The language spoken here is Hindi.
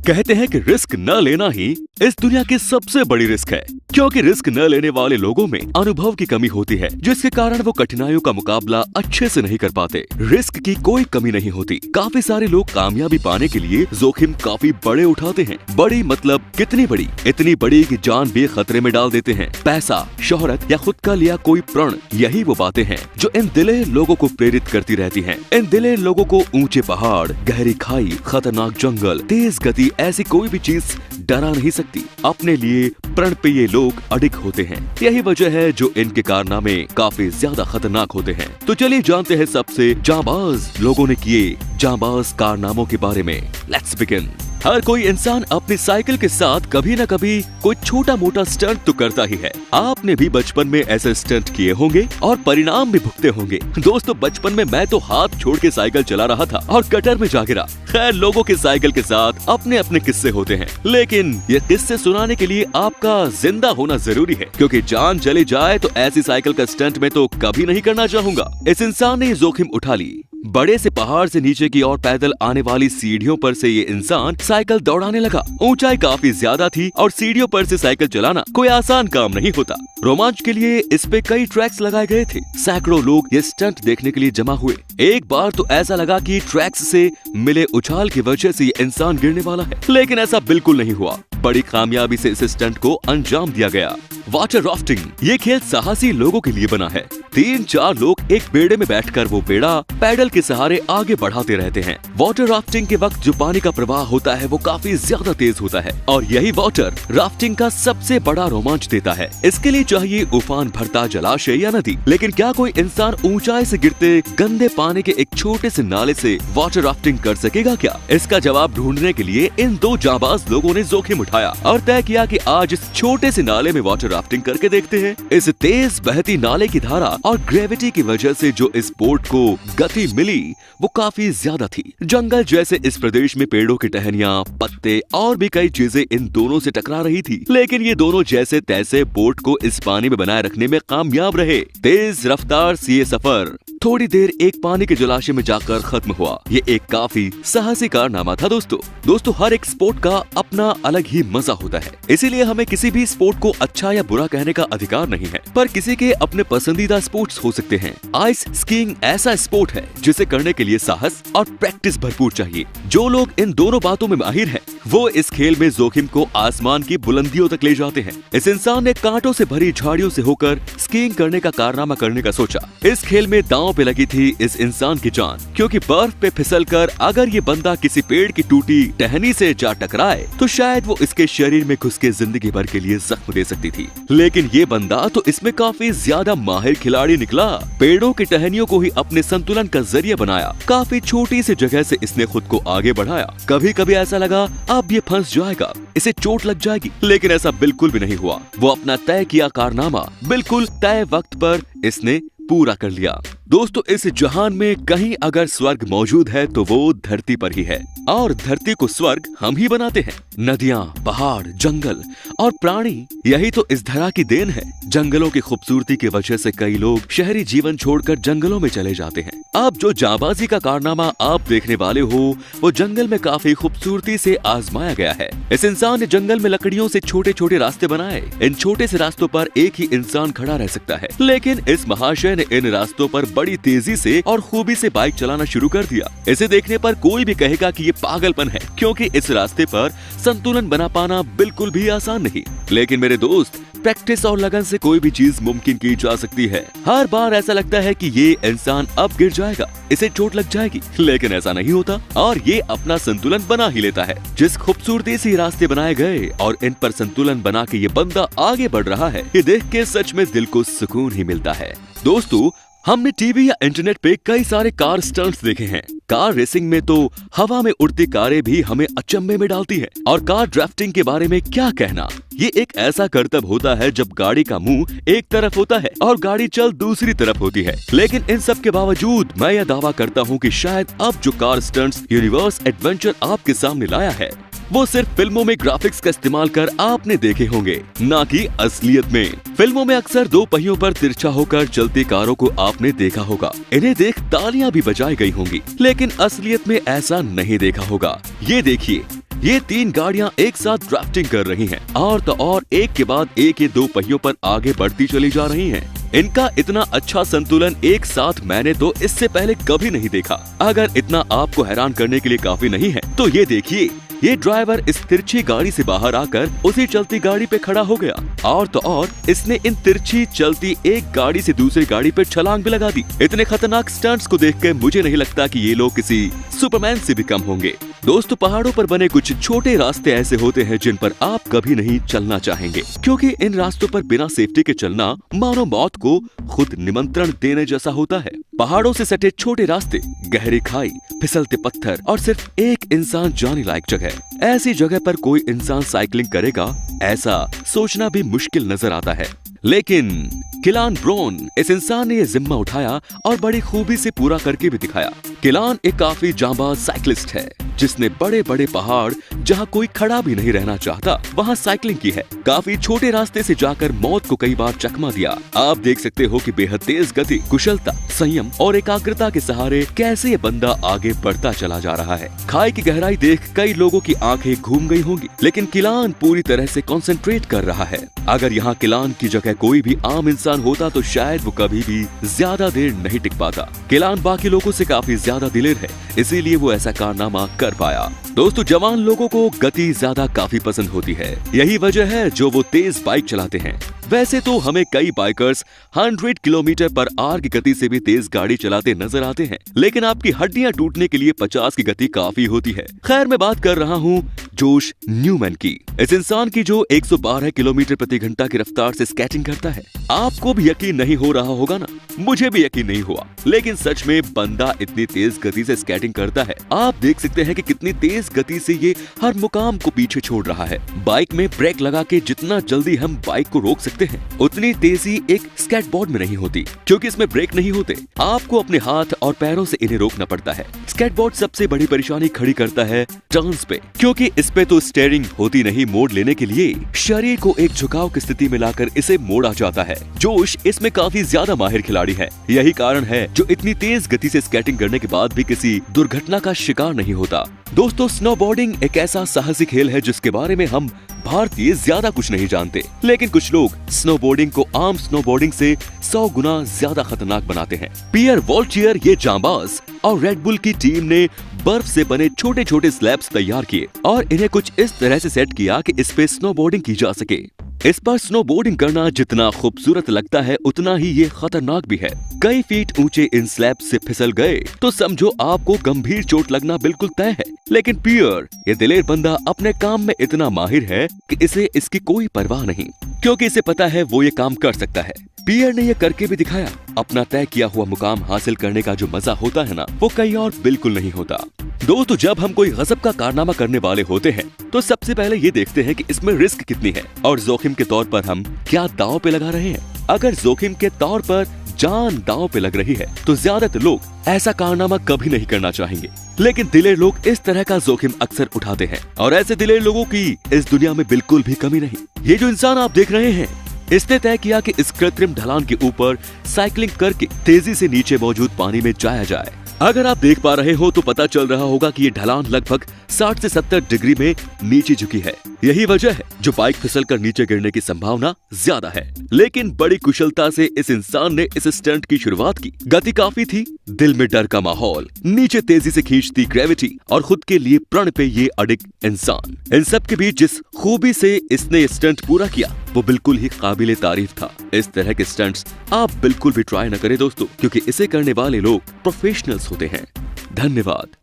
कहते हैं कि रिस्क न लेना ही इस दुनिया की सबसे बड़ी रिस्क है, क्योंकि रिस्क न लेने वाले लोगों में अनुभव की कमी होती है, जिसके कारण वो कठिनाइयों का मुकाबला अच्छे से नहीं कर पाते। रिस्क की कोई कमी नहीं होती। काफी सारे लोग कामयाबी पाने के लिए जोखिम काफी बड़े उठाते हैं। बड़ी मतलब कितनी बड़ी? इतनी बड़ी कि जान भी खतरे में डाल देते हैं। पैसा, शोहरत या खुद का लिया कोई प्रण, यही वो बातें हैं जो इन दिले लोगों को प्रेरित करती रहती हैं। इन दिले लोगों को ऊंचे पहाड़, गहरी खाई, खतरनाक जंगल, तेज गति, ऐसी कोई भी चीज डरा नहीं सकती। अपने लिए प्रण पे ये लोग अडिग होते हैं। यही वजह है जो इनके कारनामे काफी ज्यादा खतरनाक होते हैं। तो चलिए जानते हैं सबसे जांबाज लोगों ने किए जांबाज कारनामों के बारे में। Let's begin. हर कोई इंसान अपनी साइकिल के साथ कभी न कभी कोई छोटा मोटा स्टंट तो करता ही है। आपने भी बचपन में ऐसे स्टंट किए होंगे और परिणाम भी भुगते होंगे। दोस्तों, बचपन में मैं तो हाथ छोड़ के साइकिल चला रहा था और गटर में जा गिरा। खैर, लोगों के साइकिल के साथ अपने अपने किस्से होते हैं, लेकिन ये किस्से सुनाने के लिए आपका जिंदा होना जरूरी है, क्योंकि जान चली जाए तो ऐसी साइकिल का स्टंट में तो कभी नहीं करना चाहूंगा। इस इंसान ने ये जोखिम उठा ली। बड़े से पहाड़ से नीचे की ओर पैदल आने वाली सीढ़ियों पर से ये इंसान साइकिल दौड़ाने लगा। ऊंचाई काफी ज्यादा थी और सीढ़ियों पर से साइकिल चलाना कोई आसान काम नहीं होता। रोमांच के लिए इस पे कई ट्रैक्स लगाए गए थे। सैकड़ों लोग ये स्टंट देखने के लिए जमा हुए। एक बार तो ऐसा लगा कि ट्रैक्स से मिले उछाल की वजह से ये इंसान गिरने वाला है, लेकिन ऐसा बिल्कुल नहीं हुआ। बड़ी कामयाबी से इस स्टंट को अंजाम दिया गया। वाटर राफ्टिंग, ये खेल साहसी लोगों के लिए बना है। 3-4 लोग एक बेड़े में बैठकर वो बेड़ा पैडल के सहारे आगे बढ़ाते रहते हैं। वाटर राफ्टिंग के वक्त जो पानी का प्रवाह होता है वो काफी ज्यादा तेज होता है और यही वाटर राफ्टिंग का सबसे बड़ा रोमांच देता है। इसके लिए चाहिए उफान भरता जलाशय या नदी। लेकिन क्या कोई इंसान ऊंचाई से गिरते गंदे पानी के एक छोटे से नाले से वाटर राफ्टिंग कर सकेगा क्या? इसका जवाब ढूंढने के लिए इन दो जांबाज लोगों ने जोखिम उठाया और तय किया कि आज इस छोटे से नाले में वाटर राफ्टिंग करके देखते हैं। इस तेज बहती नाले की धारा और ग्रेविटी की वजह से जो इस बोट को गति मिली वो काफी ज्यादा थी। जंगल जैसे इस प्रदेश में पेड़ों की टहनियां, पत्ते और भी कई चीजें इन दोनों से टकरा रही थी, लेकिन ये दोनों जैसे तैसे बोट को इस पानी में बनाए रखने में कामयाब रहे। तेज रफ्तार से ये सफर थोड़ी देर एक पानी के जलाशय में जाकर खत्म हुआ। ये एक काफी साहसी कारनामा था। दोस्तों, हर एक स्पोर्ट का अपना अलग ही मजा होता है, इसीलिए हमें किसी भी स्पोर्ट को अच्छा या बुरा कहने का अधिकार नहीं है, पर किसी के अपने पसंदीदा स्पोर्ट्स हो सकते हैं। आइस स्कीइंग ऐसा स्पोर्ट है जिसे करने के लिए साहस और प्रैक्टिस भरपूर चाहिए। जो लोग इन दोनों बातों में माहिर हैं, वो इस खेल में जोखिम को आसमान की बुलंदियों तक ले जाते हैं। इस इंसान ने कांटों से भरी झाड़ियों से होकर स्कीइंग करने का कारनामा करने का सोचा। इस खेल में दांव पे लगी थी इस इंसान की जान, क्योंकि बर्फ पे फिसलकर अगर ये बंदा किसी पेड़ की टूटी टहनी से जा टकराए तो शायद वो इसके शरीर में घुस के जिंदगी भर के लिए जख्म दे सकती थी। लेकिन ये बंदा तो इसमें काफी ज्यादा माहिर खिलाड़ी निकला। पेड़ों की टहनियों को ही अपने संतुलन का जरिया बनाया। काफी छोटी सी जगह से इसने खुद को आगे बढ़ाया। कभी कभी ऐसा लगा अब ये फंस जाएगा, इसे चोट लग जाएगी, लेकिन ऐसा बिल्कुल भी नहीं हुआ। वो अपना तय किया कारनामा बिल्कुल तय वक्त पर इसने पूरा कर लिया। दोस्तों, इस जहान में कहीं अगर स्वर्ग मौजूद है तो वो धरती पर ही है, और धरती को स्वर्ग हम ही बनाते हैं। नदियाँ, पहाड़, जंगल और प्राणी, यही तो इस धरा की देन है। जंगलों की खूबसूरती की वजह से कई लोग शहरी जीवन छोड़कर जंगलों में चले जाते हैं। अब जो जांबाजी का कारनामा आप देखने वाले हो वो जंगल में काफी खूबसूरती से आजमाया गया है। इस इंसान ने जंगल में लकड़ियों से छोटे छोटे रास्ते बनाए। इन छोटे से रास्तों पर एक ही इंसान खड़ा रह सकता है, लेकिन इस महाशय ने इन रास्तों पर बड़ी तेजी से और खूबी से बाइक चलाना शुरू कर दिया। इसे देखने पर कोई भी कहेगा कि ये पागलपन है, क्योंकि इस रास्ते पर संतुलन बना पाना बिल्कुल भी आसान नहीं। लेकिन मेरे दोस्त, प्रैक्टिस और लगन से कोई भी चीज मुमकिन की जा सकती है। हर बार ऐसा लगता है कि ये इंसान अब गिर जाएगा, इसे चोट लग जाएगी, लेकिन ऐसा नहीं होता और ये अपना संतुलन बना ही लेता है। जिस खूबसूरती से रास्ते बनाए गए और इन पर संतुलन बना के ये बंदा आगे बढ़ रहा है, ये देख के सच में दिल को सुकून ही मिलता है। दोस्तों, हमने टीवी या इंटरनेट पे कई सारे कार स्टंट्स देखे हैं। कार रेसिंग में तो हवा में उड़ती कारें भी हमें अचंभे में डालती है, और कार ड्राफ्टिंग के बारे में क्या कहना। ये एक ऐसा करतब होता है जब गाड़ी का मुंह एक तरफ होता है और गाड़ी चल दूसरी तरफ होती है। लेकिन इन सब के बावजूद मैं यह दावा करता हूँ कि शायद अब जो कार स्टंट्स यूनिवर्स एडवेंचर आपके सामने लाया है वो सिर्फ फिल्मों में ग्राफिक्स का इस्तेमाल कर आपने देखे होंगे, ना कि असलियत में। फिल्मों में अक्सर 2 पहियों पर तिरछा होकर चलती कारों को आपने देखा होगा। इन्हें देख तालियां भी बजाई गई होंगी, लेकिन असलियत में ऐसा नहीं देखा होगा। ये देखिए, ये 3 गाड़ियां एक साथ ड्राफ्टिंग कर रही हैं और तो और एक के बाद एक ये 2 पहियों पर आगे बढ़ती चली जा रही हैं। इनका इतना अच्छा संतुलन एक साथ मैंने तो इससे पहले कभी नहीं देखा। अगर इतना आपको हैरान करने के लिए काफी नहीं है तो ये देखिए, ये ड्राइवर इस तिरछी गाड़ी से बाहर आकर उसी चलती गाड़ी पे खड़ा हो गया और तो और इसने इन तिरछी चलती एक गाड़ी से दूसरी गाड़ी पे छलांग भी लगा दी। इतने खतरनाक स्टंट्स को देखकर मुझे नहीं लगता कि ये लोग किसी सुपरमैन से भी कम होंगे। दोस्तों, पहाड़ों पर बने कुछ छोटे रास्ते ऐसे होते हैं जिन पर आप कभी नहीं चलना चाहेंगे, क्योंकि इन रास्तों पर बिना सेफ्टी के चलना मानो मौत को खुद निमंत्रण देने जैसा होता है। पहाड़ों से सटे छोटे रास्ते, गहरी खाई, फिसलते पत्थर और सिर्फ एक इंसान जाने लायक जगह। ऐसी जगह पर कोई इंसान साइकिलिंग करेगा, ऐसा सोचना भी मुश्किल नजर आता है। लेकिन किलान ब्रोन, इस इंसान ने ये जिम्मा उठाया और बड़ी खूबी से पूरा करके भी दिखाया। किलान एक काफी जांबाज साइकिलिस्ट है जिसने बड़े बड़े पहाड़ जहां कोई खड़ा भी नहीं रहना चाहता वहां साइकिलिंग की है। काफी छोटे रास्ते से जाकर मौत को कई बार चकमा दिया। आप देख सकते हो कि बेहद तेज गति, कुशलता, संयम और एकाग्रता के सहारे कैसे ये बंदा आगे बढ़ता चला जा रहा है। खाई की गहराई देख कई लोगों की आंखें घूम गई होंगी, लेकिन किलान पूरी तरह से कंसंट्रेट कर रहा है। अगर यहाँ किलान की जगह कोई भी आम इंसान होता तो शायद वो कभी भी ज्यादा देर नहीं टिक पाता। किलान बाकी लोगों से काफी ज्यादा दिलेर है, इसीलिए वो ऐसा कारनामा कर पाया। दोस्तों, जवान लोगों को गति ज्यादा काफी पसंद होती है, यही वजह है जो वो तेज बाइक चलाते हैं। वैसे तो हमें कई बाइकर्स 100 किलोमीटर पर आवर की गति से भी तेज गाड़ी चलाते नजर आते हैं, लेकिन आपकी हड्डियां टूटने के लिए 50 की गति काफी होती है। खैर, मैं बात कर रहा हूँ जोश न्यूमैन की, इस इंसान की जो 112 किलोमीटर प्रति घंटा की रफ्तार से स्केटिंग करता है। आपको भी यकीन नहीं हो रहा होगा ना, मुझे भी यकीन नहीं हुआ, लेकिन सच में बंदा इतनी तेज गति से स्केटिंग करता है। आप देख सकते हैं कि कितनी तेज गति से ये हर मुकाम को पीछे छोड़ रहा है। बाइक में ब्रेक लगा के जितना जल्दी हम बाइक को रोक सकते हैं, उतनी तेजी एक स्केटबोर्ड में नहीं होती, क्योंकि इसमें ब्रेक नहीं होते। आपको अपने हाथ और पैरों से इन्हें रोकना पड़ता है। स्केटबोर्ड सबसे बड़ी परेशानी खड़ी करता है टर्न्स पे, क्योंकि इस पे तो स्टीयरिंग होती नहीं। मोड़ लेने के लिए शरीर को एक झुकाव की स्थिति में लाकर इसे मोड़ा जाता है। जोश इसमें काफी ज्यादा माहिर खिलाड़ी है, यही कारण है जो इतनी तेज गति से स्केटिंग करने के बाद भी किसी दुर्घटना का शिकार नहीं होता। दोस्तों, स्नोबोर्डिंग एक ऐसा साहसी खेल है जिसके बारे में हम भारतीय ज्यादा कुछ नहीं जानते, लेकिन कुछ लोग स्नोबोर्डिंग को आम स्नोबोर्डिंग से 100 गुना ज्यादा खतरनाक बनाते हैं। पियर वॉल्टियर, ये जांबाज और रेड बुल की टीम ने बर्फ से बने छोटे छोटे स्लैब्स तैयार किए और इन्हें कुछ इस तरह से सेट किया कि इस पे स्नोबोर्डिंग की जा सके। इस पर स्नोबोर्डिंग करना जितना खूबसूरत लगता है उतना ही ये खतरनाक भी है। कई फीट ऊंचे इन स्लैब से फिसल गए तो समझो आपको गंभीर चोट लगना बिल्कुल तय है। लेकिन पियर, ये दिलेर बंदा, अपने काम में इतना माहिर है कि इसे इसकी कोई परवाह नहीं, क्योंकि इसे पता है वो ये काम कर सकता है। पियर ने ये करके भी दिखाया। अपना तय किया हुआ मुकाम हासिल करने का जो मजा होता है ना, वो कहीं और बिल्कुल नहीं होता। दोस्तों, जब हम कोई गजब का कारनामा करने वाले होते हैं तो सबसे पहले ये देखते हैं कि इसमें रिस्क कितनी है और जोखिम के तौर पर हम क्या दांव पे लगा रहे हैं। अगर जोखिम के तौर पर जान दांव पे लग रही है तो ज्यादातर लोग ऐसा कारनामा कभी नहीं करना चाहेंगे, लेकिन दिलेर लोग इस तरह का जोखिम अक्सर उठाते हैं और ऐसे दिलेर लोगों की इस दुनिया में बिल्कुल भी कमी नहीं। ये जो इंसान आप देख रहे हैं, इसने तय किया कि इस कृत्रिम ढलान के ऊपर साइकिलिंग करके तेजी से नीचे मौजूद पानी में जाया जाए। अगर आप देख पा रहे हो तो पता चल रहा होगा कि ये ढलान लगभग 60 से 70 डिग्री में नीचे झुकी है। यही वजह है जो बाइक फिसलकर नीचे गिरने की संभावना ज्यादा है। लेकिन बड़ी कुशलता से इस इंसान ने इस स्टंट की शुरुआत की। गति काफी थी, दिल में डर का माहौल, नीचे तेजी से खींचती ग्रेविटी और खुद के लिए प्रण पे ये अडिग इंसान। इन सब के बीच जिस खूबी से इसने स्टंट पूरा किया वो बिल्कुल ही काबिले तारीफ था। इस तरह के स्टंट्स आप बिल्कुल भी ट्राई न करें दोस्तों, क्योंकि इसे करने वाले लोग प्रोफेशनल्स होते हैं। धन्यवाद।